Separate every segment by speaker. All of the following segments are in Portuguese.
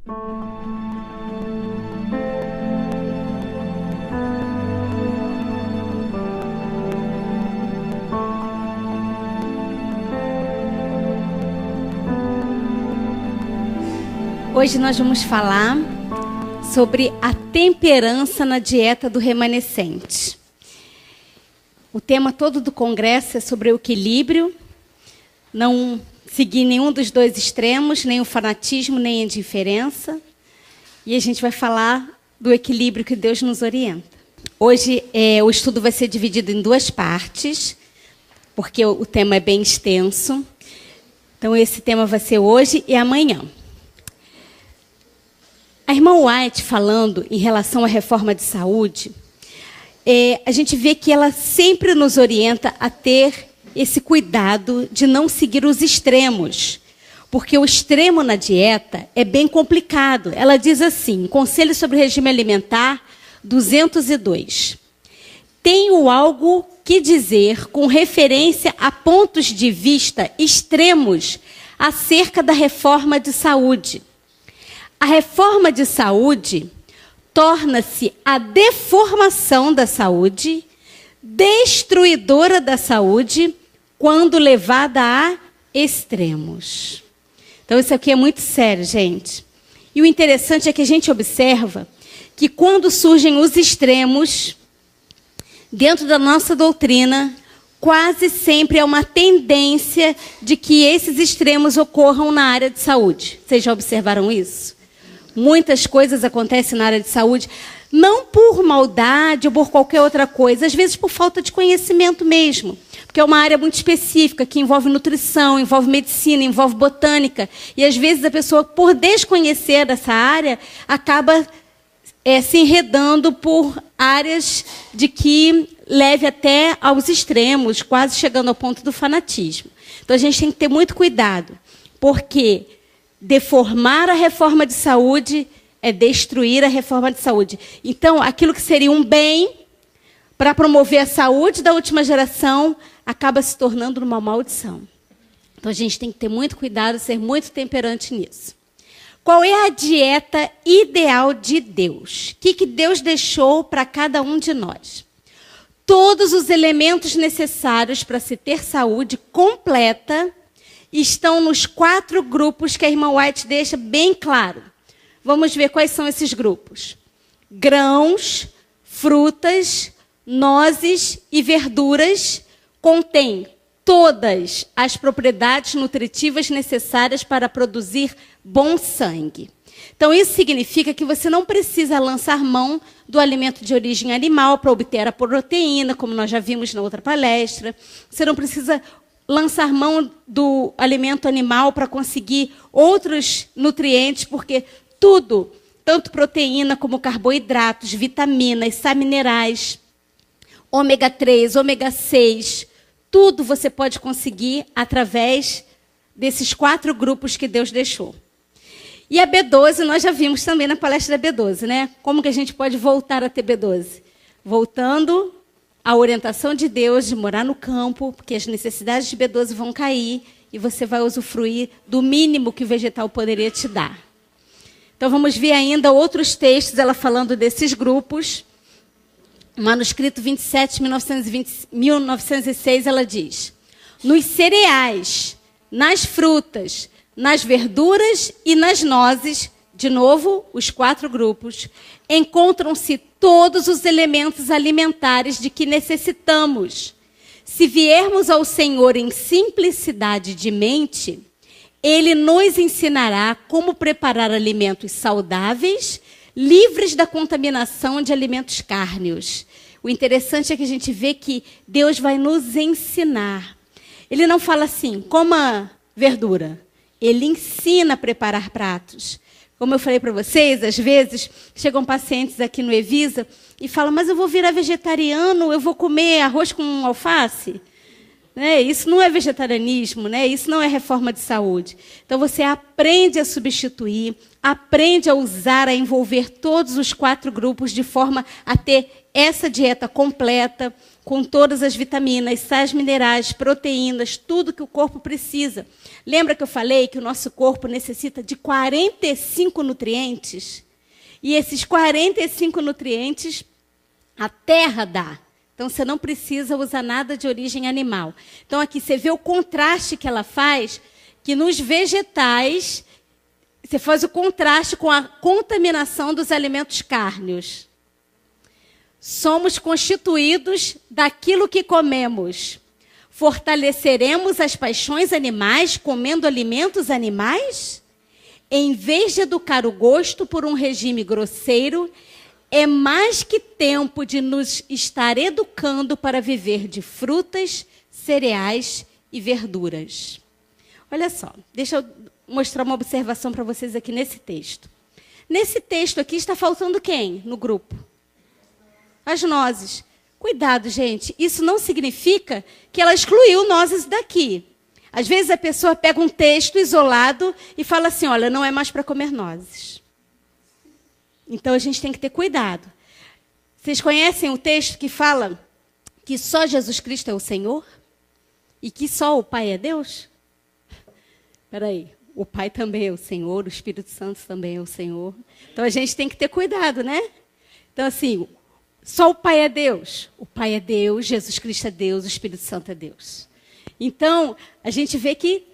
Speaker 1: Hoje nós vamos falar sobre a temperança na dieta do remanescente. O tema todo do congresso é sobre o equilíbrio, não seguir nenhum dos dois extremos, nem o fanatismo, nem a indiferença. E a gente vai falar do equilíbrio que Deus nos orienta. Hoje o estudo vai ser dividido em duas partes, porque o tema é bem extenso. Então esse tema vai ser hoje e amanhã. A irmã White, falando em relação à reforma de saúde, a gente vê que ela sempre nos orienta a ter esse cuidado de não seguir os extremos, porque o extremo na dieta é bem complicado. Ela diz assim, Conselho sobre Regime Alimentar 202. Tenho algo que dizer com referência a pontos de vista extremos acerca da reforma de saúde. A reforma de saúde torna-se a deformação da saúde, destruidora da saúde, quando levada a extremos. Então, isso aqui é muito sério, gente. E o interessante é que a gente observa que quando surgem os extremos, dentro da nossa doutrina, quase sempre é uma tendência de que esses extremos ocorram na área de saúde. Vocês já observaram isso? Muitas coisas acontecem na área de saúde, não por maldade ou por qualquer outra coisa, às vezes por falta de conhecimento mesmo, porque é uma área muito específica, que envolve nutrição, envolve medicina, envolve botânica, e às vezes a pessoa, por desconhecer dessa área, acaba se enredando por áreas de que leve até aos extremos, quase chegando ao ponto do fanatismo. Então a gente tem que ter muito cuidado, porque deformar a reforma de saúde é destruir a reforma de saúde. Então, aquilo que seria um bem para promover a saúde da última geração acaba se tornando uma maldição. Então, a gente tem que ter muito cuidado, ser muito temperante nisso. Qual é a dieta ideal de Deus? O que Deus deixou para cada um de nós? Todos os elementos necessários para se ter saúde completa estão nos 4 grupos que a irmã White deixa bem claro. Vamos ver quais são esses grupos. Grãos, frutas, nozes e verduras contêm todas as propriedades nutritivas necessárias para produzir bom sangue. Então, isso significa que você não precisa lançar mão do alimento de origem animal para obter a proteína, como nós já vimos na outra palestra. Você não precisa lançar mão do alimento animal para conseguir outros nutrientes, porque tudo, tanto proteína como carboidratos, vitaminas, sais minerais, ômega 3, ômega 6, tudo você pode conseguir através desses 4 grupos que Deus deixou. E a B12, nós já vimos também na palestra da B12, né? Como que a gente pode voltar a ter B12? Voltando a orientação de Deus de morar no campo, porque as necessidades de B12 vão cair e você vai usufruir do mínimo que o vegetal poderia te dar. Então, vamos ver ainda outros textos, ela falando desses grupos. Manuscrito 27, 1906, ela diz: nos cereais, nas frutas, nas verduras e nas nozes, de novo, os 4 grupos, encontram-se todos os elementos alimentares de que necessitamos. Se viermos ao Senhor em simplicidade de mente, Ele nos ensinará como preparar alimentos saudáveis, livres da contaminação de alimentos cárneos. O interessante é que a gente vê que Deus vai nos ensinar. Ele não fala assim, coma verdura. Ele ensina a preparar pratos. Como eu falei para vocês, às vezes chegam pacientes aqui no Evisa e falam, mas eu vou virar vegetariano, eu vou comer arroz com alface? Né? Isso não é vegetarianismo, né? Isso não é reforma de saúde. Então, você aprende a substituir, aprende a usar, a envolver todos os 4 grupos de forma a ter essa dieta completa, com todas as vitaminas, sais minerais, proteínas, tudo que o corpo precisa. Lembra que eu falei que o nosso corpo necessita de 45 nutrientes? E esses 45 nutrientes a terra dá. Então, você não precisa usar nada de origem animal. Então, aqui você vê o contraste que ela faz, que nos vegetais, você faz o contraste com a contaminação dos alimentos cárneos. Somos constituídos daquilo que comemos. Fortaleceremos as paixões animais comendo alimentos animais? Em vez de educar o gosto por um regime grosseiro, é mais que tempo de nos estar educando para viver de frutas, cereais e verduras. Olha só, deixa eu mostrar uma observação para vocês aqui nesse texto. Nesse texto aqui está faltando quem no grupo? As nozes. Cuidado, gente, isso não significa que ela excluiu nozes daqui. Às vezes a pessoa pega um texto isolado e fala assim, olha, não é mais para comer nozes. Então a gente tem que ter cuidado. Vocês conhecem o texto que fala que só Jesus Cristo é o Senhor? E que só o Pai é Deus? Espera aí, o Pai também é o Senhor, o Espírito Santo também é o Senhor. Então a gente tem que ter cuidado, né? Então assim, só o Pai é Deus. O Pai é Deus, Jesus Cristo é Deus, o Espírito Santo é Deus. Então, a gente vê que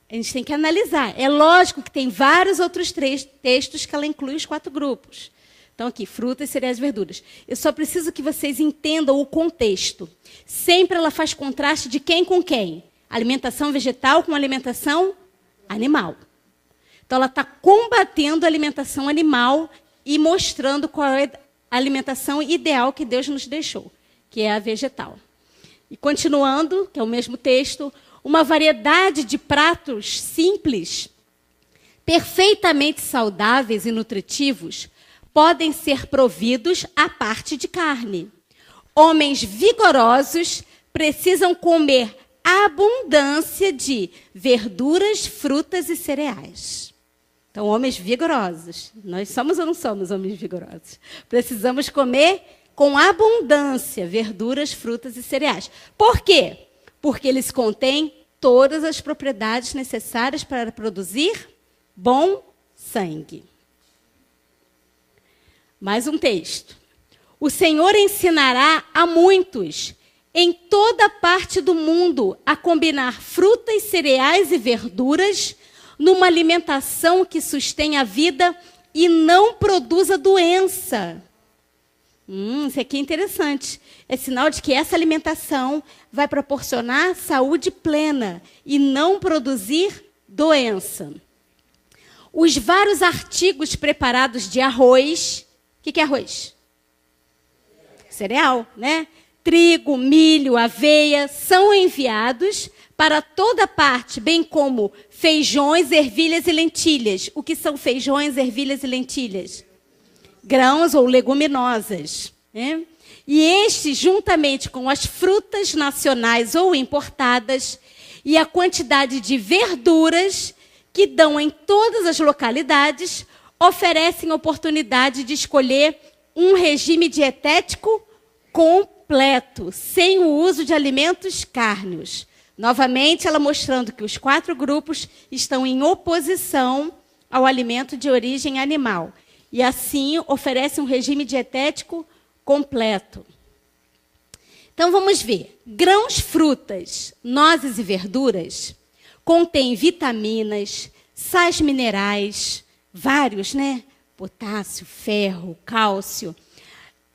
Speaker 1: a gente tem que analisar. É lógico que tem vários outros textos que ela inclui os 4 grupos. Então, aqui, frutas, cereais e verduras. Eu só preciso que vocês entendam o contexto. Sempre ela faz contraste de quem com quem? Alimentação vegetal com alimentação animal. Então, ela está combatendo a alimentação animal e mostrando qual é a alimentação ideal que Deus nos deixou, que é a vegetal. E continuando, que é o mesmo texto, uma variedade de pratos simples, perfeitamente saudáveis e nutritivos, podem ser providos à parte de carne. Homens vigorosos precisam comer abundância de verduras, frutas e cereais. Então, homens vigorosos. Nós somos ou não somos homens vigorosos? Precisamos comer com abundância verduras, frutas e cereais. Por quê? Porque eles contêm todas as propriedades necessárias para produzir bom sangue. Mais um texto. O Senhor ensinará a muitos em toda parte do mundo a combinar frutas, cereais e verduras numa alimentação que sustém a vida e não produza doença. Isso aqui é interessante. É sinal de que essa alimentação vai proporcionar saúde plena e não produzir doença. Os vários artigos preparados de arroz. O que é arroz? Cereal, né? Trigo, milho, aveia, são enviados para toda parte, bem como feijões, ervilhas e lentilhas. O que são feijões, ervilhas e lentilhas? Grãos ou leguminosas, né? E estes, juntamente com as frutas nacionais ou importadas e a quantidade de verduras que dão em todas as localidades, oferecem oportunidade de escolher um regime dietético completo, sem o uso de alimentos cárneos. Novamente, ela mostrando que os 4 grupos estão em oposição ao alimento de origem animal. E assim oferece um regime dietético completo. Então vamos ver. Grãos, frutas, nozes e verduras contêm vitaminas, sais minerais, vários, né? Potássio, ferro, cálcio,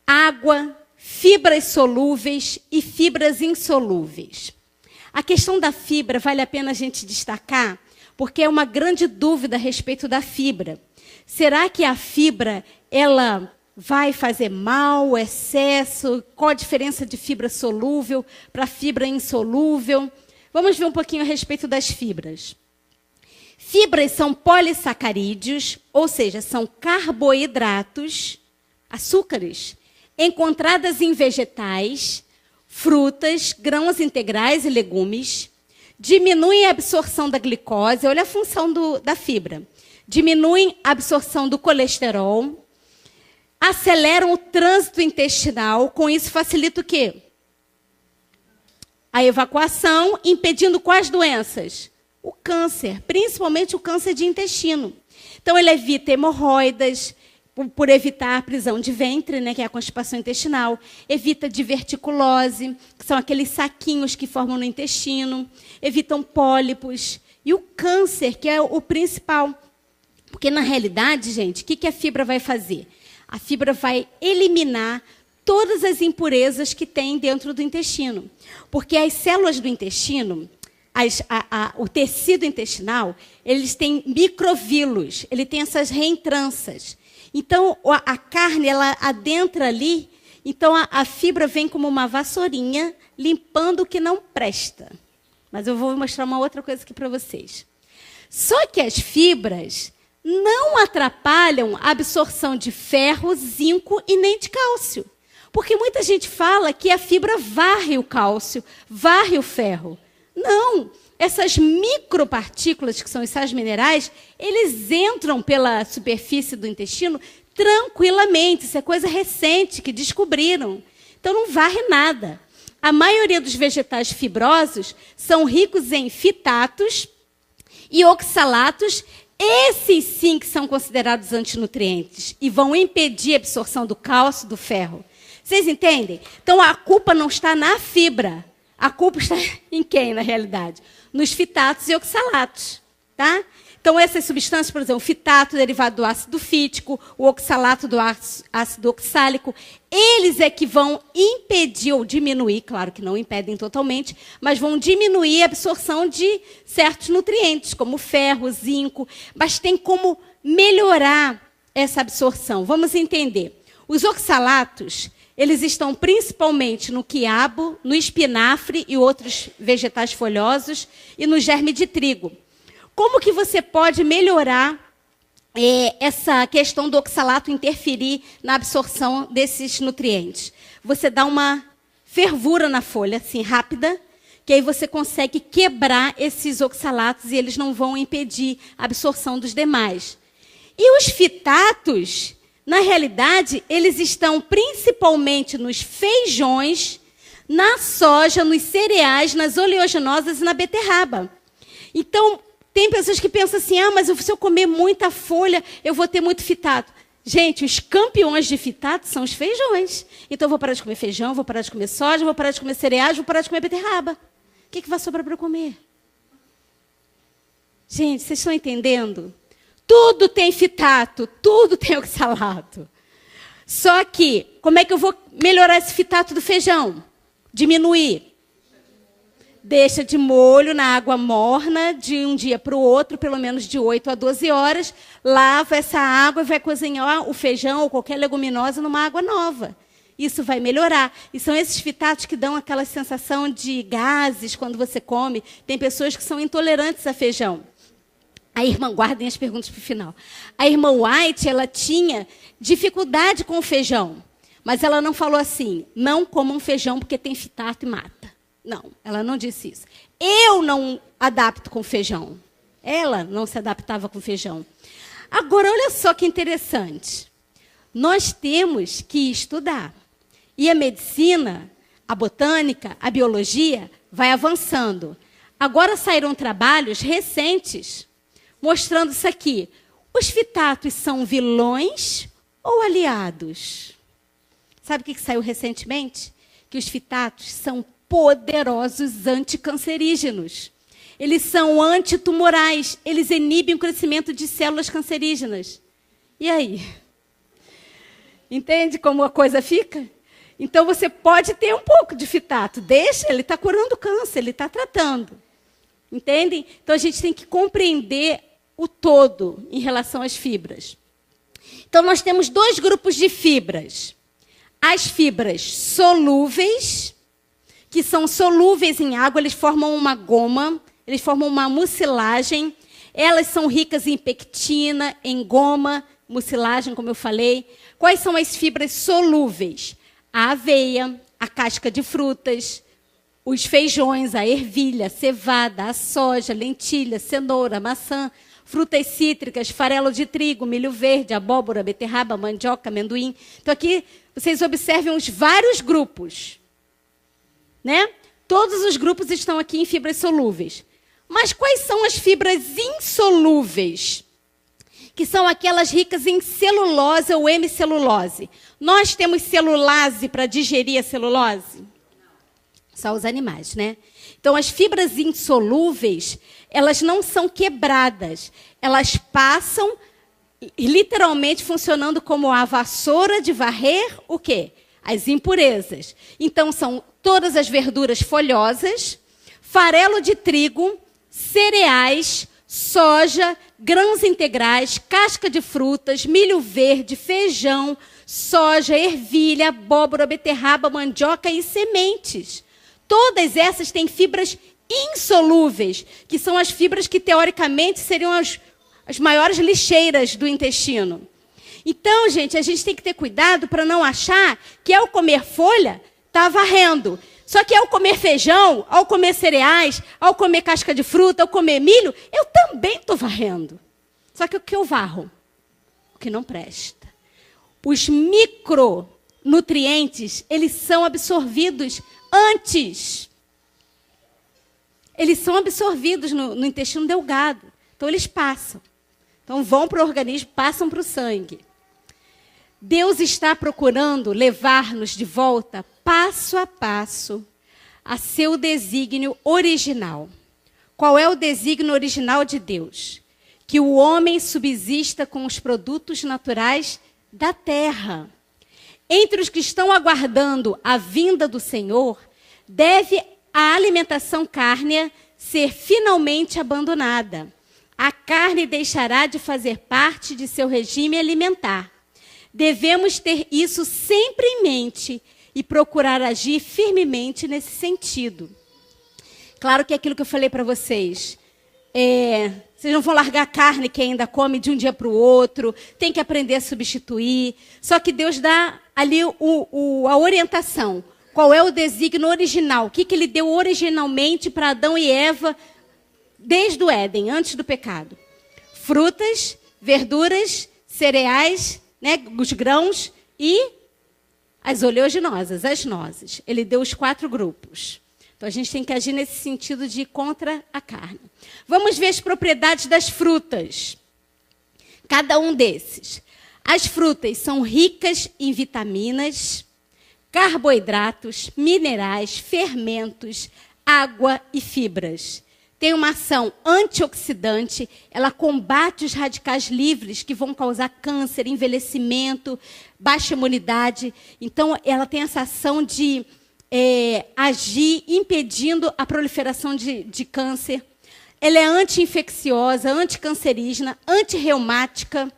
Speaker 1: água, fibras solúveis e fibras insolúveis. A questão da fibra vale a pena a gente destacar, porque é uma grande dúvida a respeito da fibra. Será que a fibra, ela vai fazer mal, excesso? Qual a diferença de fibra solúvel para fibra insolúvel? Vamos ver um pouquinho a respeito das fibras. Fibras são polissacarídeos, ou seja, são carboidratos, açúcares, encontradas em vegetais, frutas, grãos integrais e legumes. Diminuem a absorção da glicose, olha a função da fibra. Diminuem a absorção do colesterol, aceleram o trânsito intestinal. Com isso, facilita o quê? A evacuação, impedindo quais doenças? O câncer, principalmente o câncer de intestino. Então, ele evita hemorroidas, por evitar a prisão de ventre, né, que é a constipação intestinal. Evita diverticulose, que são aqueles saquinhos que formam no intestino. Evitam pólipos. E o câncer, que é o principal. Porque, na realidade, gente, o que a fibra vai fazer? A fibra vai eliminar todas as impurezas que tem dentro do intestino. Porque as células do intestino, o tecido intestinal, eles têm microvílulos, ele tem essas reentranças. Então, a carne, ela adentra ali, então a fibra vem como uma vassourinha, limpando o que não presta. Mas eu vou mostrar uma outra coisa aqui para vocês. Só que as fibras não atrapalham a absorção de ferro, zinco e nem de cálcio. Porque muita gente fala que a fibra varre o cálcio, varre o ferro. Não, essas micropartículas, que são os sais minerais, eles entram pela superfície do intestino tranquilamente. Isso é coisa recente que descobriram. Então, não varre nada. A maioria dos vegetais fibrosos são ricos em fitatos e oxalatos. Esses sim que são considerados antinutrientes e vão impedir a absorção do cálcio, do ferro. Vocês entendem? Então, a culpa não está na fibra. A culpa está em quem, na realidade? Nos fitatos e oxalatos. Tá? Então, essas substâncias, por exemplo, o fitato derivado do ácido fítico, o oxalato do ácido oxálico, eles é que vão impedir ou diminuir, claro que não impedem totalmente, mas vão diminuir a absorção de certos nutrientes, como ferro, zinco, mas tem como melhorar essa absorção. Vamos entender. Os oxalatos, eles estão principalmente no quiabo, no espinafre e outros vegetais folhosos e no germe de trigo. Como que você pode melhorar essa questão do oxalato interferir na absorção desses nutrientes? Você dá uma fervura na folha, assim, rápida, que aí você consegue quebrar esses oxalatos e eles não vão impedir a absorção dos demais. E os fitatos, na realidade, eles estão principalmente nos feijões, na soja, nos cereais, nas oleaginosas e na beterraba. Então, tem pessoas que pensam assim, mas se eu comer muita folha, eu vou ter muito fitato. Gente, os campeões de fitato são os feijões. Então, eu vou parar de comer feijão, vou parar de comer soja, vou parar de comer cereais, vou parar de comer beterraba. O que vai sobrar para eu comer? Gente, vocês estão entendendo? Tudo tem fitato, tudo tem oxalato. Só que, como é que eu vou melhorar esse fitato do feijão? Diminuir. Deixa de molho na água morna, de um dia para o outro, pelo menos de 8 a 12 horas. Lava essa água e vai cozinhar o feijão ou qualquer leguminosa numa água nova. Isso vai melhorar. E são esses fitatos que dão aquela sensação de gases quando você come. Tem pessoas que são intolerantes a feijão. A irmã, guardem as perguntas para o final. A irmã White, ela tinha dificuldade com o feijão. Mas ela não falou assim, não comam feijão porque tem fitato e mata. Não, ela não disse isso. Eu não adapto com feijão. Ela não se adaptava com feijão. Agora, olha só que interessante. Nós temos que estudar. E a medicina, a botânica, a biologia, vai avançando. Agora saíram trabalhos recentes mostrando isso aqui. Os fitatos são vilões ou aliados? Sabe o que saiu recentemente? Que os fitatos são poderosos anticancerígenos. Eles são antitumorais. Eles inibem o crescimento de células cancerígenas. E aí? Entende como a coisa fica? Então, você pode ter um pouco de fitato. Deixa, ele está curando câncer, ele está tratando. Entendem? Então, a gente tem que compreender o todo em relação às fibras. Então, nós temos dois grupos de fibras. As fibras solúveis, que são solúveis em água, eles formam uma goma, eles formam uma mucilagem. Elas são ricas em pectina, em goma, mucilagem, como eu falei. Quais são as fibras solúveis? A aveia, a casca de frutas, os feijões, a ervilha, a cevada, a soja, a lentilha, a cenoura, a maçã. frutas cítricas, farelo de trigo, milho verde, abóbora, beterraba, mandioca, amendoim. Então aqui vocês observem os vários grupos, né? Todos os grupos estão aqui em fibras solúveis. Mas quais são as fibras insolúveis? Que são aquelas ricas em celulose ou hemicelulose. Nós temos celulase para digerir a celulose? Só os animais, né? Então, as fibras insolúveis, elas não são quebradas. Elas passam, literalmente, funcionando como a vassoura de varrer o quê? As impurezas. Então, são todas as verduras folhosas, farelo de trigo, cereais, soja, grãos integrais, casca de frutas, milho verde, feijão, soja, ervilha, abóbora, beterraba, mandioca e sementes. Todas essas têm fibras insolúveis, que são as fibras que, teoricamente, seriam as maiores lixeiras do intestino. Então, gente, a gente tem que ter cuidado para não achar que, ao comer folha, está varrendo. Só que, ao comer feijão, ao comer cereais, ao comer casca de fruta, ao comer milho, eu também estou varrendo. Só que o que eu varro? O que não presta. Os micronutrientes, eles são absorvidos antes. Eles são absorvidos no intestino delgado. Então, eles passam. Então, vão para o organismo, passam para o sangue. Deus está procurando levar-nos de volta, passo a passo, a seu desígnio original. Qual é o desígnio original de Deus? Que o homem subsista com os produtos naturais da terra. Entre os que estão aguardando a vinda do Senhor, deve a alimentação cárnea ser finalmente abandonada. A carne deixará de fazer parte de seu regime alimentar. Devemos ter isso sempre em mente e procurar agir firmemente nesse sentido. Claro que é aquilo que eu falei para vocês. Vocês não vão largar a carne que ainda come de um dia para o outro. Tem que aprender a substituir. Só que Deus dá ali a orientação. Qual é o desígnio original? O que ele deu originalmente para Adão e Eva desde o Éden, antes do pecado? Frutas, verduras, cereais, né, os grãos e as oleaginosas, as nozes. Ele deu os 4 grupos. Então, a gente tem que agir nesse sentido de ir contra a carne. Vamos ver as propriedades das frutas. Cada um desses. As frutas são ricas em vitaminas, carboidratos, minerais, fermentos, água e fibras. Tem uma ação antioxidante, ela combate os radicais livres que vão causar câncer, envelhecimento, baixa imunidade. Então, ela tem essa ação de agir impedindo a proliferação de câncer. Ela é anti-infecciosa, anticancerígena, antirreumática,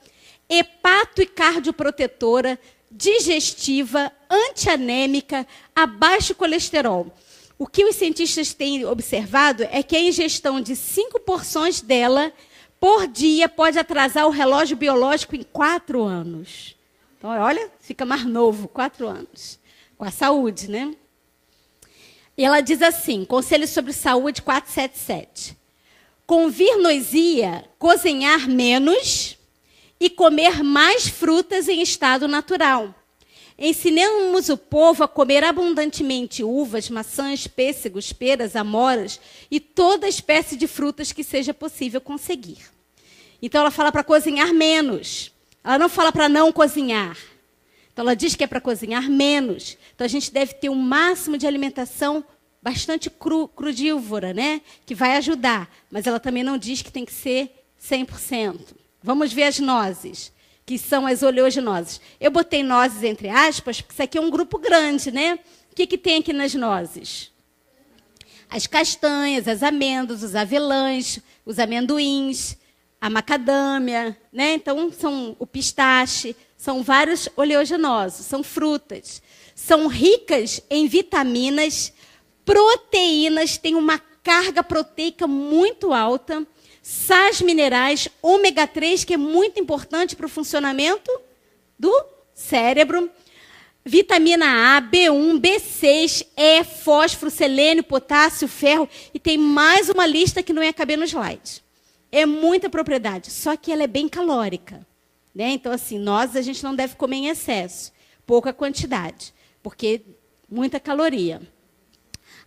Speaker 1: hepato e cardioprotetora, digestiva, antianêmica, a baixo colesterol. O que os cientistas têm observado é que a ingestão de 5 porções dela por dia pode atrasar o relógio biológico em 4 anos. Então, olha, fica mais novo, 4 anos. Com a saúde, né? E ela diz assim, Conselho sobre Saúde 477. Convir-nos-ia cozinhar menos e comer mais frutas em estado natural. Ensinemos o povo a comer abundantemente uvas, maçãs, pêssegos, peras, amoras e toda espécie de frutas que seja possível conseguir. Então, ela fala para cozinhar menos. Ela não fala para não cozinhar. Então, ela diz que é para cozinhar menos. Então, a gente deve ter um máximo de alimentação bastante crudívora, né? Que vai ajudar. Mas ela também não diz que tem que ser 100%. Vamos ver as nozes, que são as oleaginosas. Eu botei nozes entre aspas, porque isso aqui é um grupo grande, né? O que tem aqui nas nozes? As castanhas, as amêndoas, os avelãs, os amendoins, a macadâmia, né? Então, são o pistache, são vários oleaginosos, são frutas. São ricas em vitaminas, proteínas, têm uma carga proteica muito alta, sais minerais, ômega 3, que é muito importante para o funcionamento do cérebro, vitamina A, B1, B6, E, fósforo, selênio, potássio, ferro, e tem mais uma lista que não ia caber no slide. É muita propriedade, só que ela é bem calórica, né? Então, assim, a gente não deve comer em excesso, pouca quantidade, porque muita caloria.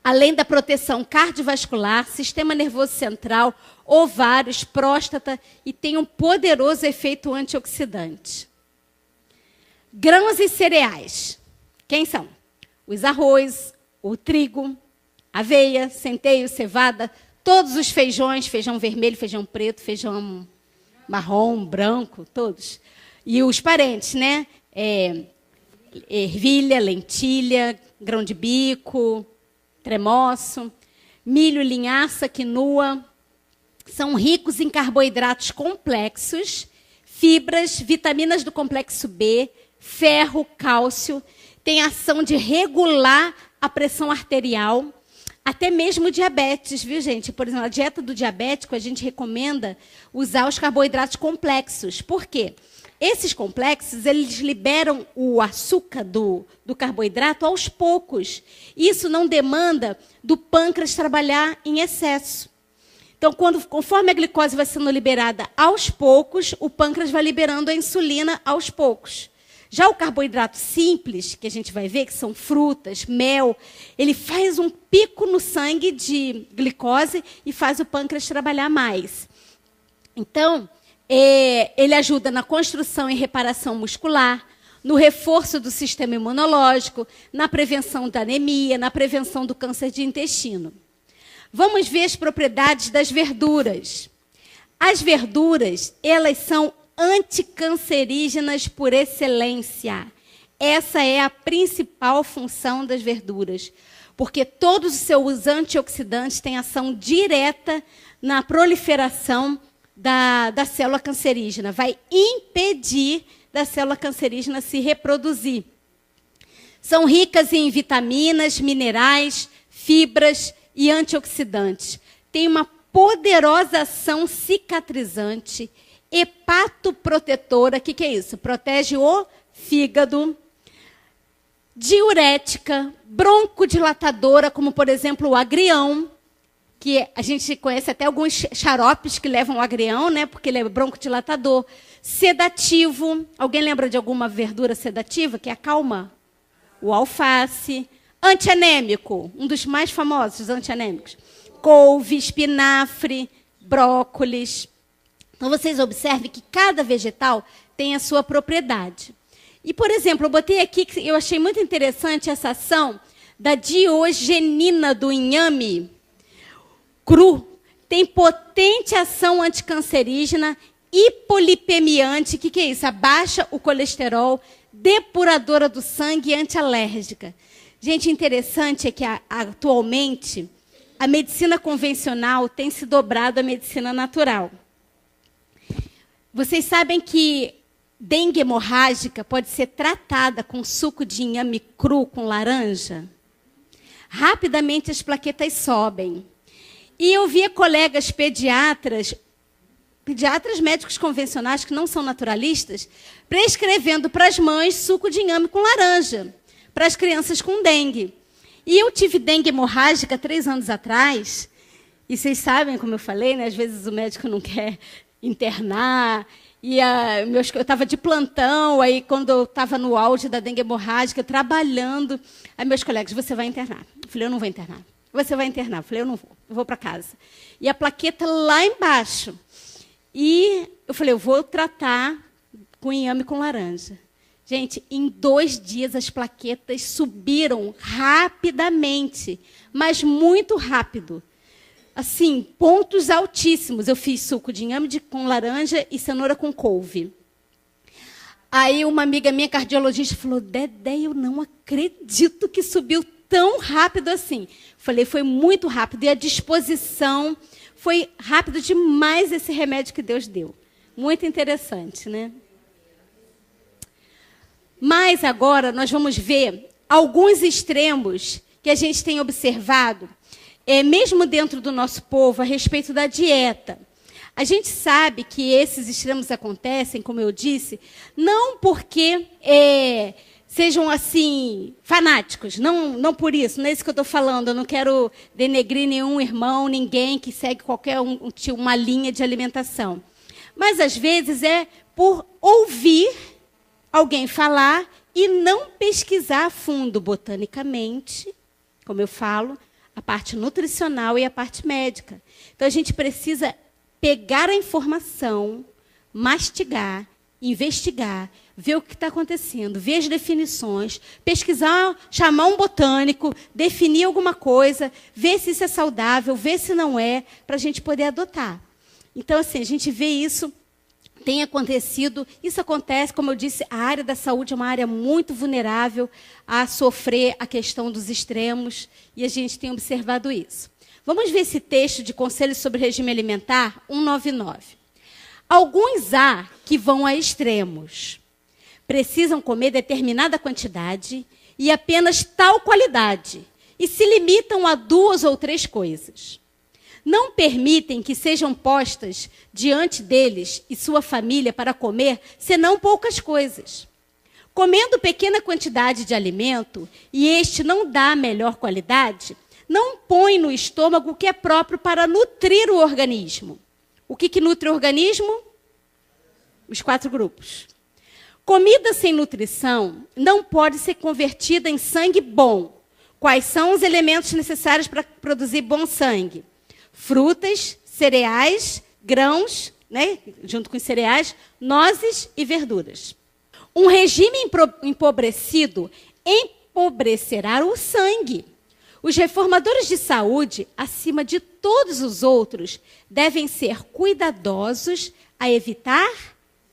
Speaker 1: Além da proteção cardiovascular, sistema nervoso central, ovários, próstata, e tem um poderoso efeito antioxidante. Grãos e cereais. Quem são? Os arroz, o trigo, aveia, centeio, cevada, todos os feijões, feijão vermelho, feijão preto, feijão marrom, branco, todos. E os parentes, né? Ervilha, lentilha, grão de bico, tremoço, milho, linhaça, quinoa. São ricos em carboidratos complexos, fibras, vitaminas do complexo B, ferro, cálcio. Tem ação de regular a pressão arterial, até mesmo diabetes, viu, gente? Por exemplo, a dieta do diabético, a gente recomenda usar os carboidratos complexos. Por quê? Esses complexos, eles liberam o açúcar do carboidrato aos poucos. Isso não demanda do pâncreas trabalhar em excesso. Então, conforme a glicose vai sendo liberada aos poucos, o pâncreas vai liberando a insulina aos poucos. Já o carboidrato simples, que a gente vai ver, que são frutas, mel, ele faz um pico no sangue de glicose e faz o pâncreas trabalhar mais. Então, ele ajuda na construção e reparação muscular, no reforço do sistema imunológico, na prevenção da anemia, na prevenção do câncer de intestino. Vamos ver as propriedades das verduras. As verduras, elas são anticancerígenas por excelência. Essa é a principal função das verduras, porque todos os seus antioxidantes têm ação direta na proliferação da célula cancerígena, vai impedir da célula cancerígena se reproduzir. São ricas em vitaminas, minerais, fibras e antioxidantes. Tem uma poderosa ação cicatrizante, hepatoprotetora. O que é isso? Protege o fígado. Diurética, broncodilatadora, como, por exemplo, o agrião, que a gente conhece até alguns xaropes que levam o agrião, né, porque ele é broncodilatador. Sedativo. Alguém lembra de alguma verdura sedativa que acalma? O alface. Antianêmico, um dos mais famosos antianêmicos. Couve, espinafre, brócolis. Então, vocês observem que cada vegetal tem a sua propriedade. E, por exemplo, eu botei aqui, que eu achei muito interessante essa ação da diogenina do inhame cru. Tem potente ação anticancerígena, hipolipemiante. O que é isso? Abaixa o colesterol, depuradora do sangue e antialérgica. Gente, interessante é que atualmente a medicina convencional tem se dobrado à medicina natural. Vocês sabem que dengue hemorrágica pode ser tratada com suco de inhame cru com laranja? Rapidamente as plaquetas sobem. E eu via colegas pediatras médicos convencionais que não são naturalistas, prescrevendo para as mães suco de inhame com laranja, para as crianças com dengue. E eu tive dengue hemorrágica 3 anos atrás, e vocês sabem, como eu falei, né, às vezes o médico não quer internar, e eu estava de plantão, aí quando eu estava no auge da dengue hemorrágica, trabalhando, aí meus colegas, você vai internar. Eu falei, eu não vou internar. Você vai internar. Eu falei, eu não vou, eu vou para casa. E a plaqueta lá embaixo. E eu falei, eu vou tratar com inhame com laranja. Gente, em 2 dias as plaquetas subiram rapidamente, mas muito rápido. Assim, pontos altíssimos. Eu fiz suco de inhame com laranja e cenoura com couve. Aí uma amiga minha, cardiologista, falou, Dedé, eu não acredito que subiu tão rápido assim. Falei, foi muito rápido. E a disposição foi rápido demais esse remédio que Deus deu. Muito interessante, né? Mas agora nós vamos ver alguns extremos que a gente tem observado, mesmo dentro do nosso povo, a respeito da dieta. A gente sabe que esses extremos acontecem, como eu disse, não porque sejam assim, fanáticos. Não por isso, não é isso que eu estou falando. Eu não quero denegrir nenhum irmão, ninguém que segue qualquer uma linha de alimentação. Mas, às vezes, é por ouvir alguém falar e não pesquisar a fundo botanicamente, como eu falo, a parte nutricional e a parte médica. Então, a gente precisa pegar a informação, mastigar, investigar, ver o que está acontecendo, ver as definições, pesquisar, chamar um botânico, definir alguma coisa, ver se isso é saudável, ver se não é, para a gente poder adotar. Então, assim, a gente vê isso, tem acontecido, isso acontece, como eu disse, a área da saúde é uma área muito vulnerável a sofrer a questão dos extremos, e a gente tem observado isso. Vamos ver esse texto de Conselho sobre Regime Alimentar 199. Alguns há que vão a extremos. Precisam comer determinada quantidade e apenas tal qualidade, e se limitam a 2 ou 3 coisas. Não permitem que sejam postas diante deles e sua família para comer, senão poucas coisas. Comendo pequena quantidade de alimento, e este não dá a melhor qualidade, não põe no estômago o que é próprio para nutrir o organismo. O que nutre o organismo? Os 4 grupos. Comida sem nutrição não pode ser convertida em sangue bom. Quais são os elementos necessários para produzir bom sangue? Frutas, cereais, grãos, né, junto com os cereais, nozes e verduras. Um regime empobrecido empobrecerá o sangue. Os reformadores de saúde, acima de todos os outros, devem ser cuidadosos a evitar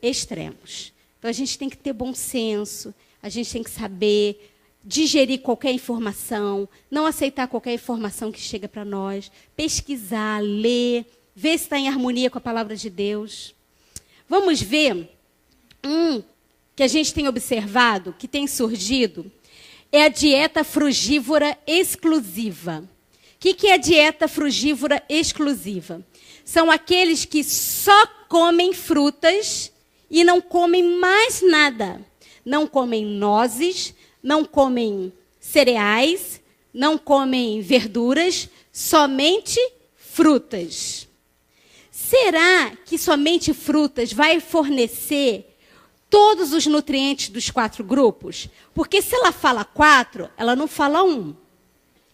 Speaker 1: extremos. Então, a gente tem que ter bom senso, a gente tem que saber digerir qualquer informação, não aceitar qualquer informação que chega para nós, pesquisar, ler, ver se está em harmonia com a palavra de Deus. Vamos ver que a gente tem observado, que tem surgido, é a dieta frugívora exclusiva. O que é a dieta frugívora exclusiva? São aqueles que só comem frutas e não comem mais nada. Não comem nozes, não comem cereais, não comem verduras, somente frutas. Será que somente frutas vai fornecer todos os nutrientes dos 4 grupos? Porque se ela fala 4, ela não fala 1.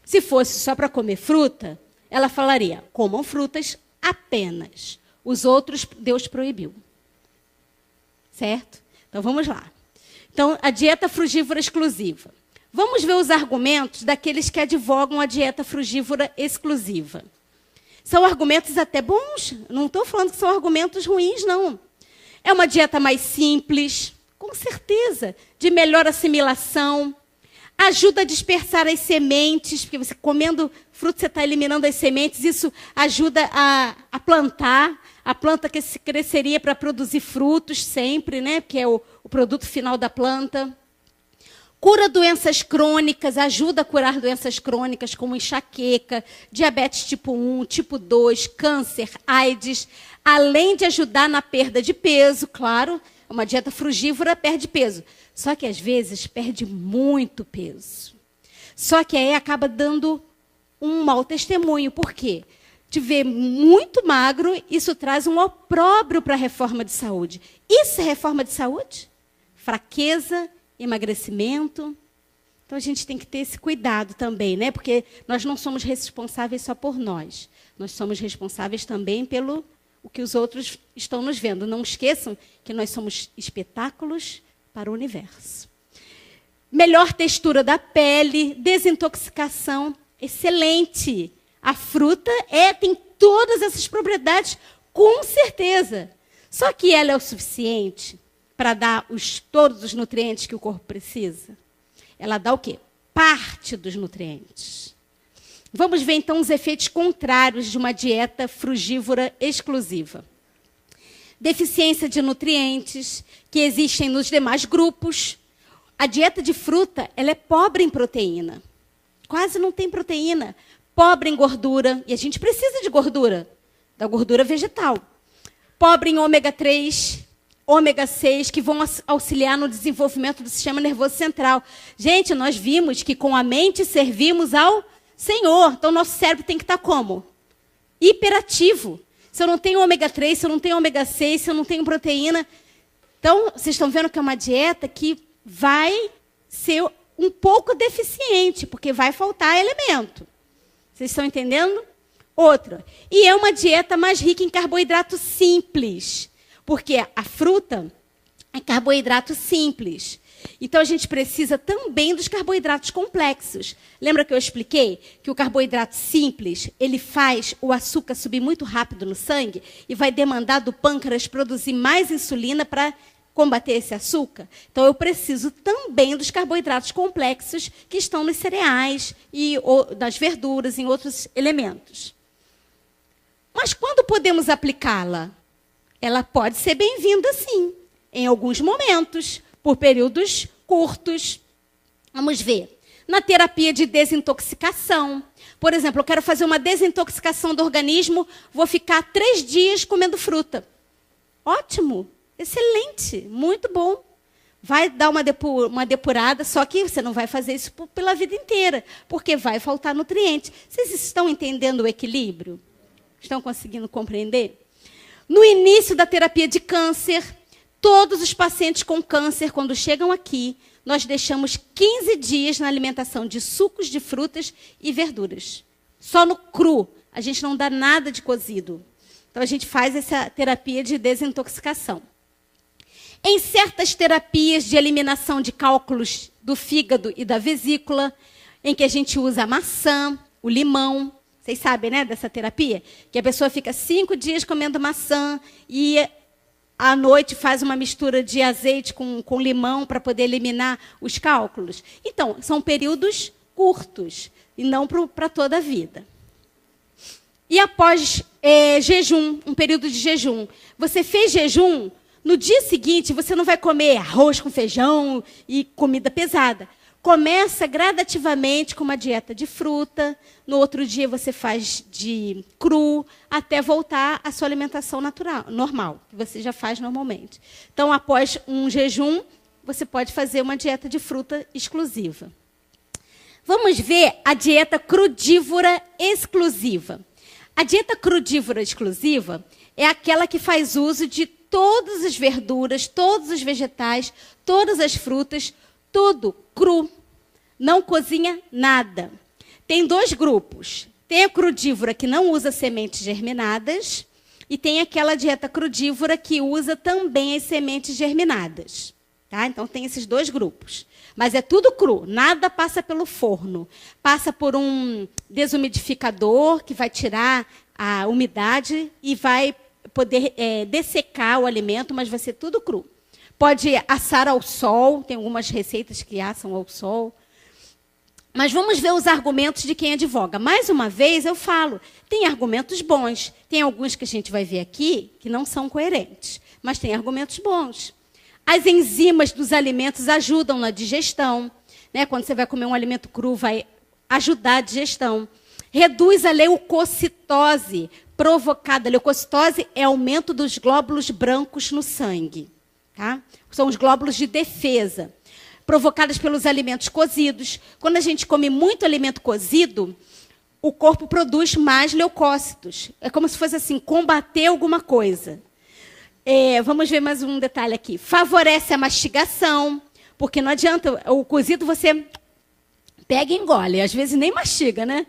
Speaker 1: Se fosse só para comer fruta, ela falaria, comam frutas apenas. Os outros, Deus proibiu. Certo? Então, vamos lá. Então, a dieta frugívora exclusiva. Vamos ver os argumentos daqueles que advogam a dieta frugívora exclusiva. São argumentos até bons, não estou falando que são argumentos ruins, não. É uma dieta mais simples, com certeza, de melhor assimilação, ajuda a dispersar as sementes, porque você comendo fruta, você está eliminando as sementes, isso ajuda a plantar, a planta que cresceria para produzir frutos sempre, né? Que é o produto final da planta. Cura doenças crônicas, ajuda a curar doenças crônicas como enxaqueca, diabetes tipo 1, tipo 2, câncer, AIDS, além de ajudar na perda de peso, claro, uma dieta frugívora perde peso. Só que, às vezes, perde muito peso. Só que aí acaba dando um mau testemunho. Por quê? Te ver muito magro, isso traz um opróbrio para a reforma de saúde. Isso é reforma de saúde? Fraqueza, emagrecimento. Então, a gente tem que ter esse cuidado também, né? Porque nós não somos responsáveis só por nós. Nós somos responsáveis também pelo o que os outros estão nos vendo. Não esqueçam que nós somos espetáculos para o universo. Melhor textura da pele, desintoxicação, excelente. A fruta tem todas essas propriedades, com certeza. Só que ela é o suficiente para dar todos os nutrientes que o corpo precisa? Ela dá o quê? Parte dos nutrientes. Vamos ver, então, os efeitos contrários de uma dieta frugívora exclusiva. Deficiência de nutrientes, que existem nos demais grupos. A dieta de fruta, ela é pobre em proteína. Quase não tem proteína. Pobre em gordura. E a gente precisa de gordura, da gordura vegetal. Pobre em ômega 3, ômega 6 que vão auxiliar no desenvolvimento do sistema nervoso central. Gente, nós vimos que com a mente servimos ao Senhor. Então, nosso cérebro tem que estar como? Hiperativo. Se eu não tenho ômega 3, se eu não tenho ômega 6, se eu não tenho proteína. Então, vocês estão vendo que é uma dieta que vai ser um pouco deficiente, porque vai faltar elemento. Vocês estão entendendo? Outra. E é uma dieta mais rica em carboidrato simples, porque a fruta é carboidrato simples. Então, a gente precisa também dos carboidratos complexos. Lembra que eu expliquei que o carboidrato simples, ele faz o açúcar subir muito rápido no sangue e vai demandar do pâncreas produzir mais insulina para combater esse açúcar? Então, eu preciso também dos carboidratos complexos que estão nos cereais e nas verduras, em outros elementos. Mas quando podemos aplicá-la? Ela pode ser bem-vinda, sim, em alguns momentos, por períodos curtos. Vamos ver. Na terapia de desintoxicação. Por exemplo, eu quero fazer uma desintoxicação do organismo, vou ficar 3 dias comendo fruta. Ótimo, excelente, muito bom. Vai dar uma depurada, só que você não vai fazer isso pela vida inteira, porque vai faltar nutrientes. Vocês estão entendendo o equilíbrio? Estão conseguindo compreender? No início da terapia de câncer, todos os pacientes com câncer, quando chegam aqui, nós deixamos 15 dias na alimentação de sucos de frutas e verduras. Só no cru. A gente não dá nada de cozido. Então, a gente faz essa terapia de desintoxicação. Em certas terapias de eliminação de cálculos do fígado e da vesícula, em que a gente usa a maçã, o limão. Vocês sabem, né, dessa terapia? Que a pessoa fica 5 dias comendo maçã e à noite faz uma mistura de azeite com limão para poder eliminar os cálculos. Então, são períodos curtos e não para toda a vida. E após jejum, um período de jejum, você fez jejum, no dia seguinte você não vai comer arroz com feijão e comida pesada. Começa gradativamente com uma dieta de fruta, no outro dia você faz de cru, até voltar à sua alimentação natural, normal, que você já faz normalmente. Então, após um jejum, você pode fazer uma dieta de fruta exclusiva. Vamos ver a dieta crudívora exclusiva. A dieta crudívora exclusiva é aquela que faz uso de todas as verduras, todos os vegetais, todas as frutas, tudo cru, não cozinha nada. Tem 2 grupos. Tem a crudívora que não usa sementes germinadas e tem aquela dieta crudívora que usa também as sementes germinadas. Tá? Então, tem esses 2 grupos. Mas é tudo cru, nada passa pelo forno. Passa por um desumidificador que vai tirar a umidade e vai poder dessecar o alimento, mas vai ser tudo cru. Pode assar ao sol, tem algumas receitas que assam ao sol. Mas vamos ver os argumentos de quem advoga. Mais uma vez, eu falo, tem argumentos bons. Tem alguns que a gente vai ver aqui que não são coerentes, mas tem argumentos bons. As enzimas dos alimentos ajudam na digestão. Né? Quando você vai comer um alimento cru, vai ajudar a digestão. Reduz a leucocitose provocada. A leucocitose é aumento dos glóbulos brancos no sangue. Tá? São os glóbulos de defesa, provocadas pelos alimentos cozidos. Quando a gente come muito alimento cozido, o corpo produz mais leucócitos. É como se fosse assim, combater alguma coisa. Vamos ver mais um detalhe aqui. Favorece a mastigação, porque não adianta, o cozido você pega e engole, às vezes nem mastiga, né?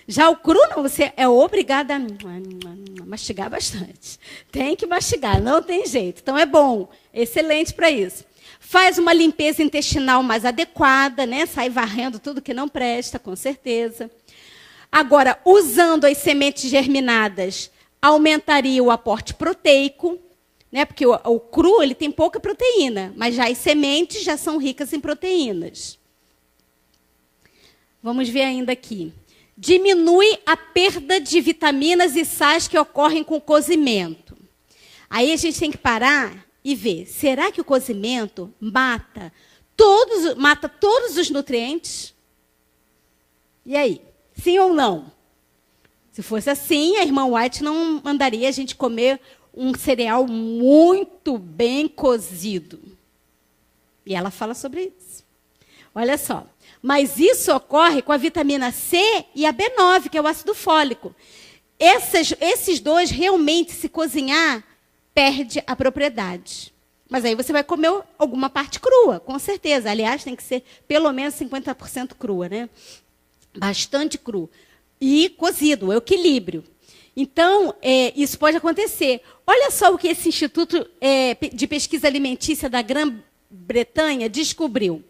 Speaker 1: Já o cru, não, você é obrigada a mastigar bastante. Tem que mastigar, não tem jeito. Então, é bom, excelente para isso. Faz uma limpeza intestinal mais adequada, né? Sai varrendo tudo que não presta, com certeza. Agora, usando as sementes germinadas, aumentaria o aporte proteico, né? Porque o cru ele tem pouca proteína, mas já as sementes já são ricas em proteínas. Vamos ver ainda aqui. Diminui a perda de vitaminas e sais que ocorrem com o cozimento. Aí a gente tem que parar e ver, será que o cozimento mata todos os nutrientes? E aí, sim ou não? Se fosse assim, a irmã White não mandaria a gente comer um cereal muito bem cozido. E ela fala sobre isso. Olha só. Mas isso ocorre com a vitamina C e a B9, que é o ácido fólico. Esses dois, realmente, se cozinhar, perde a propriedade. Mas aí você vai comer alguma parte crua, com certeza. Aliás, tem que ser pelo menos 50% crua, né? Bastante cru. E cozido, o equilíbrio. Então, isso pode acontecer. Olha só o que esse Instituto de Pesquisa Alimentícia da Grã-Bretanha descobriu.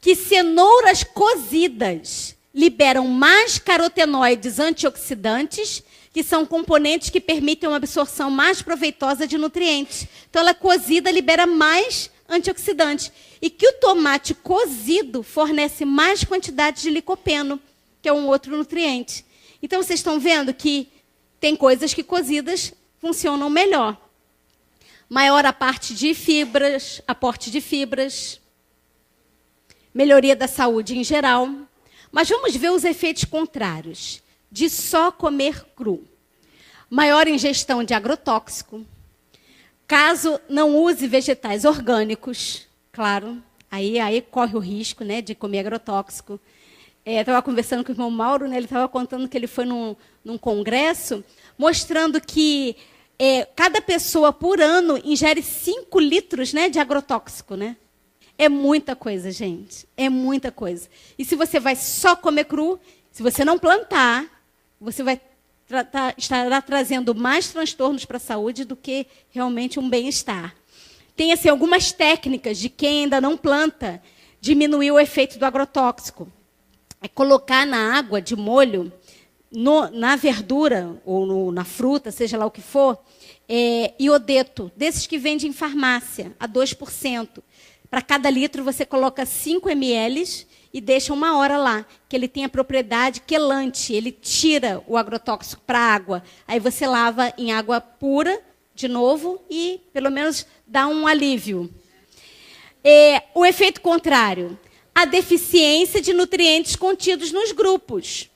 Speaker 1: Que cenouras cozidas liberam mais carotenoides antioxidantes, que são componentes que permitem uma absorção mais proveitosa de nutrientes. Então, ela cozida libera mais antioxidantes. E que o tomate cozido fornece mais quantidade de licopeno, que é um outro nutriente. Então, vocês estão vendo que tem coisas que cozidas funcionam melhor. Maior aporte de fibras, melhoria da saúde em geral. Mas vamos ver os efeitos contrários de só comer cru. Maior ingestão de agrotóxico. Caso não use vegetais orgânicos, claro, aí corre o risco, né, de comer agrotóxico. Estava conversando com o irmão Mauro, né, ele estava contando que ele foi num congresso, mostrando que cada pessoa por ano ingere 5 litros, né, de agrotóxico, né? É muita coisa, gente. É muita coisa. E se você vai só comer cru, se você não plantar, você vai estará trazendo mais transtornos para a saúde do que realmente um bem-estar. Tem assim, algumas técnicas de quem ainda não planta diminuir o efeito do agrotóxico. É colocar na água de molho, na verdura ou na fruta, seja lá o que for, iodeto, desses que vendem em farmácia, a 2%. Para cada litro, você coloca 5 ml e deixa 1 hora lá, que ele tem a propriedade quelante, ele tira o agrotóxico para a água. Aí você lava em água pura, de novo, e pelo menos dá um alívio. O efeito contrário, a deficiência de nutrientes contidos nos grupos.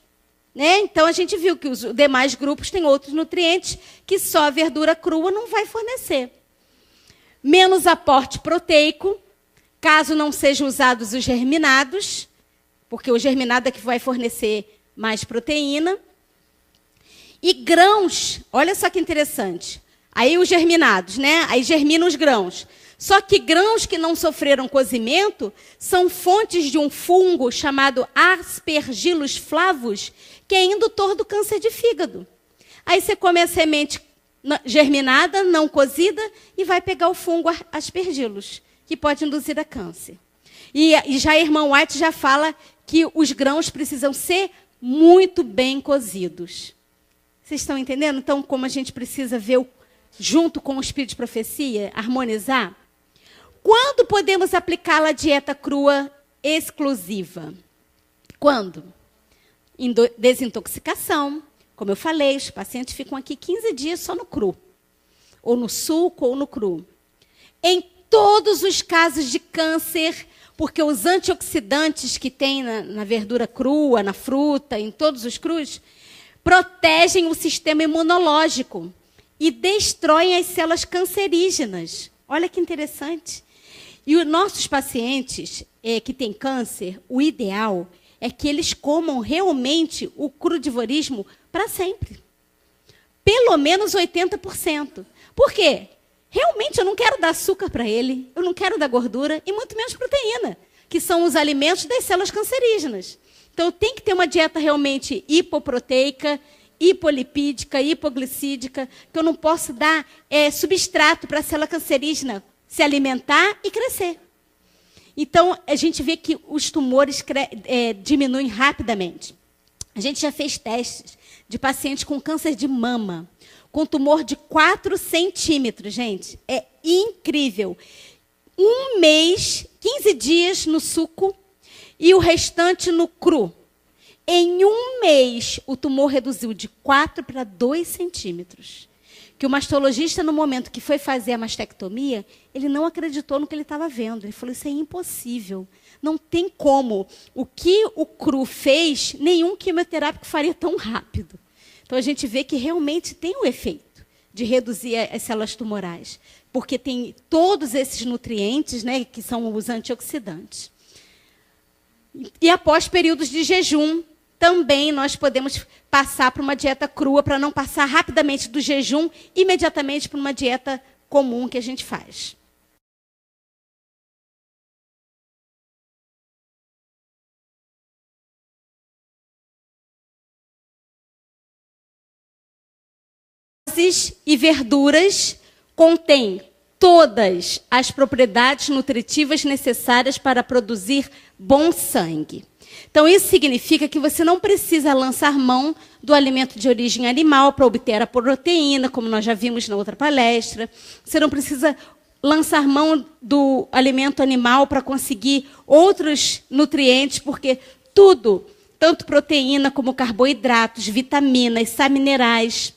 Speaker 1: Né? Então, a gente viu que os demais grupos têm outros nutrientes que só a verdura crua não vai fornecer. Menos aporte proteico, caso não sejam usados os germinados, porque o germinado é que vai fornecer mais proteína. E grãos, olha só que interessante. Aí os germinados, né? Aí germinam os grãos. Só que grãos que não sofreram cozimento são fontes de um fungo chamado Aspergillus flavus, que é indutor do câncer de fígado. Aí você come a semente germinada, não cozida, e vai pegar o fungo Aspergillus, que pode induzir a câncer. E já a irmã White já fala que os grãos precisam ser muito bem cozidos. Vocês estão entendendo? Então, como a gente precisa ver, junto com o espírito de profecia, harmonizar? Quando podemos aplicá-la à dieta crua exclusiva? Quando? Em desintoxicação. Como eu falei, os pacientes ficam aqui 15 dias só no cru. Ou no suco, ou no cru. Em todos os casos de câncer, porque os antioxidantes que tem na verdura crua, na fruta, em todos os crus, protegem o sistema imunológico e destroem as células cancerígenas. Olha que interessante. E os nossos pacientes que têm câncer, o ideal é que eles comam realmente o crudivorismo para sempre. Pelo menos 80%. Por quê? Realmente eu não quero dar açúcar para ele, eu não quero dar gordura e muito menos proteína, que são os alimentos das células cancerígenas. Então, tem que ter uma dieta realmente hipoproteica, hipolipídica, hipoglicídica, que eu não posso dar substrato para a célula cancerígena se alimentar e crescer. Então, a gente vê que os tumores diminuem rapidamente. A gente já fez testes de pacientes com câncer de mama, com tumor de 4 centímetros, gente. É incrível. 1 mês, 15 dias no suco e o restante no cru. Em 1 mês, o tumor reduziu de 4 para 2 centímetros. Que o mastologista, no momento que foi fazer a mastectomia, ele não acreditou no que ele estava vendo. Ele falou, isso é impossível. Não tem como. O que o cru fez, nenhum quimioterápico faria tão rápido. Então, a gente vê que realmente tem um efeito de reduzir as células tumorais, porque tem todos esses nutrientes, né, que são os antioxidantes. E após períodos de jejum, também nós podemos passar para uma dieta crua, para não passar rapidamente do jejum imediatamente para uma dieta comum que a gente faz. E verduras contêm todas as propriedades nutritivas necessárias para produzir bom sangue. Então, isso significa que você não precisa lançar mão do alimento de origem animal para obter a proteína, como nós já vimos na outra palestra. Você não precisa lançar mão do alimento animal para conseguir outros nutrientes, porque tudo, tanto proteína como carboidratos, vitaminas, sais minerais,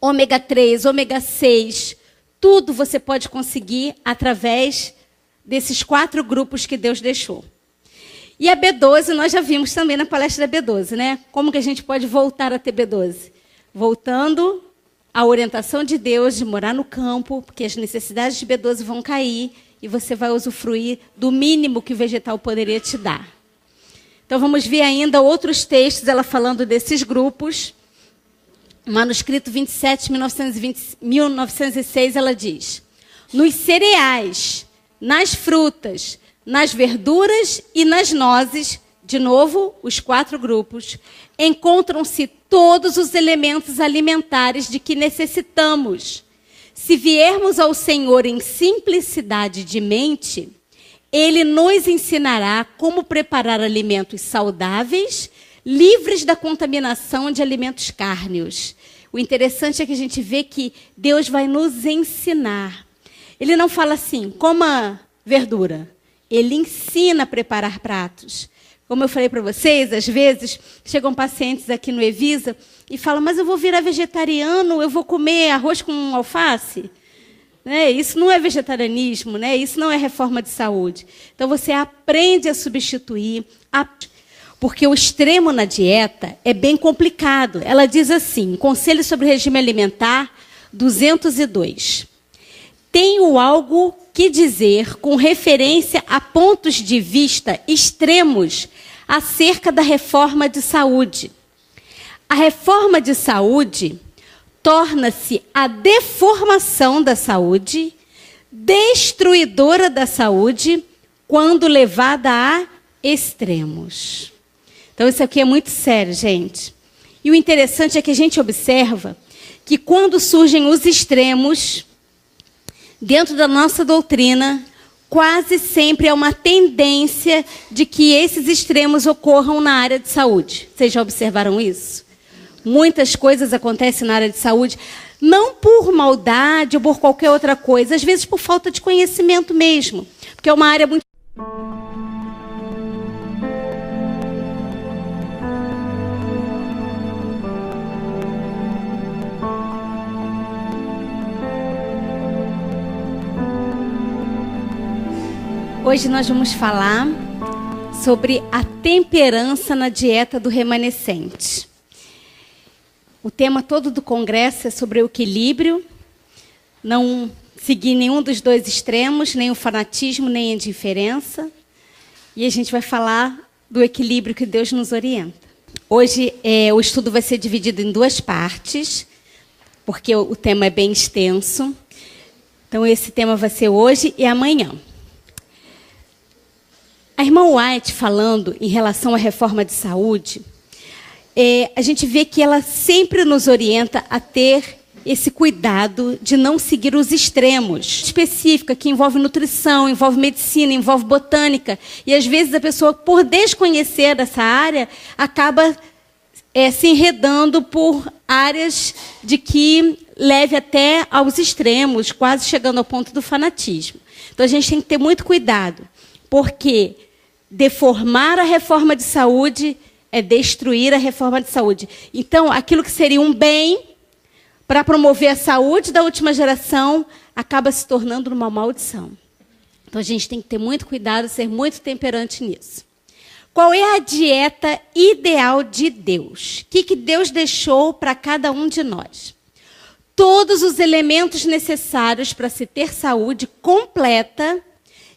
Speaker 1: ômega 3, ômega 6, tudo você pode conseguir através desses 4 grupos que Deus deixou. E a B12, nós já vimos também na palestra da B12, né? Como que a gente pode voltar a ter B12? Voltando à orientação de Deus de morar no campo, porque as necessidades de B12 vão cair e você vai usufruir do mínimo que o vegetal poderia te dar. Então, vamos ver ainda outros textos, ela falando desses grupos. Manuscrito 27, 1906, ela diz: nos cereais, nas frutas, nas verduras e nas nozes, de novo, os 4 grupos, encontram-se todos os elementos alimentares de que necessitamos. Se viermos ao Senhor em simplicidade de mente, Ele nos ensinará como preparar alimentos saudáveis, livres da contaminação de alimentos cárneos. O interessante é que a gente vê que Deus vai nos ensinar. Ele não fala assim, coma verdura. Ele ensina a preparar pratos. Como eu falei para vocês, às vezes chegam pacientes aqui no Evisa e falam, mas eu vou virar vegetariano, eu vou comer arroz com alface? Né? Isso não é vegetarianismo, né? Isso não é reforma de saúde. Então você aprende a substituir, porque o extremo na dieta é bem complicado. Ela diz assim, Conselho sobre o Regime Alimentar 202. Tenho algo que dizer com referência a pontos de vista extremos acerca da reforma de saúde. A reforma de saúde torna-se a deformação da saúde, destruidora da saúde, quando levada a extremos. Então, isso aqui é muito sério, gente. E o interessante é que a gente observa que quando surgem os extremos, dentro da nossa doutrina, quase sempre há uma tendência de que esses extremos ocorram na área de saúde. Vocês já observaram isso? Muitas coisas acontecem na área de saúde, não por maldade ou por qualquer outra coisa, às vezes por falta de conhecimento mesmo, porque é uma área muito... Hoje nós vamos falar sobre a temperança na dieta do remanescente. O tema todo do congresso é sobre o equilíbrio, não seguir nenhum dos dois extremos, nem o fanatismo, nem a indiferença. E a gente vai falar do equilíbrio que Deus nos orienta. Hoje o estudo vai ser dividido em 2 partes, porque o tema é bem extenso. Então esse tema vai ser hoje e amanhã. A irmã White, falando em relação à reforma de saúde, a gente vê que ela sempre nos orienta a ter esse cuidado de não seguir os extremos. Específica, que envolve nutrição, envolve medicina, envolve botânica. E, às vezes, a pessoa, por desconhecer essa área, acaba se enredando por áreas de que leve até aos extremos, quase chegando ao ponto do fanatismo. Então, a gente tem que ter muito cuidado, porque deformar a reforma de saúde é destruir a reforma de saúde. Então, aquilo que seria um bem para promover a saúde da última geração acaba se tornando uma maldição. Então, a gente tem que ter muito cuidado, ser muito temperante nisso. Qual é a dieta ideal de Deus? O que Deus deixou para cada um de nós? Todos os elementos necessários para se ter saúde completa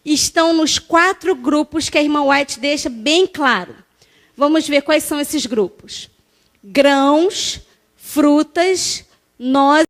Speaker 1: estão nos 4 grupos que a irmã White deixa bem claro. Vamos ver quais são esses grupos. Grãos, frutas, nozes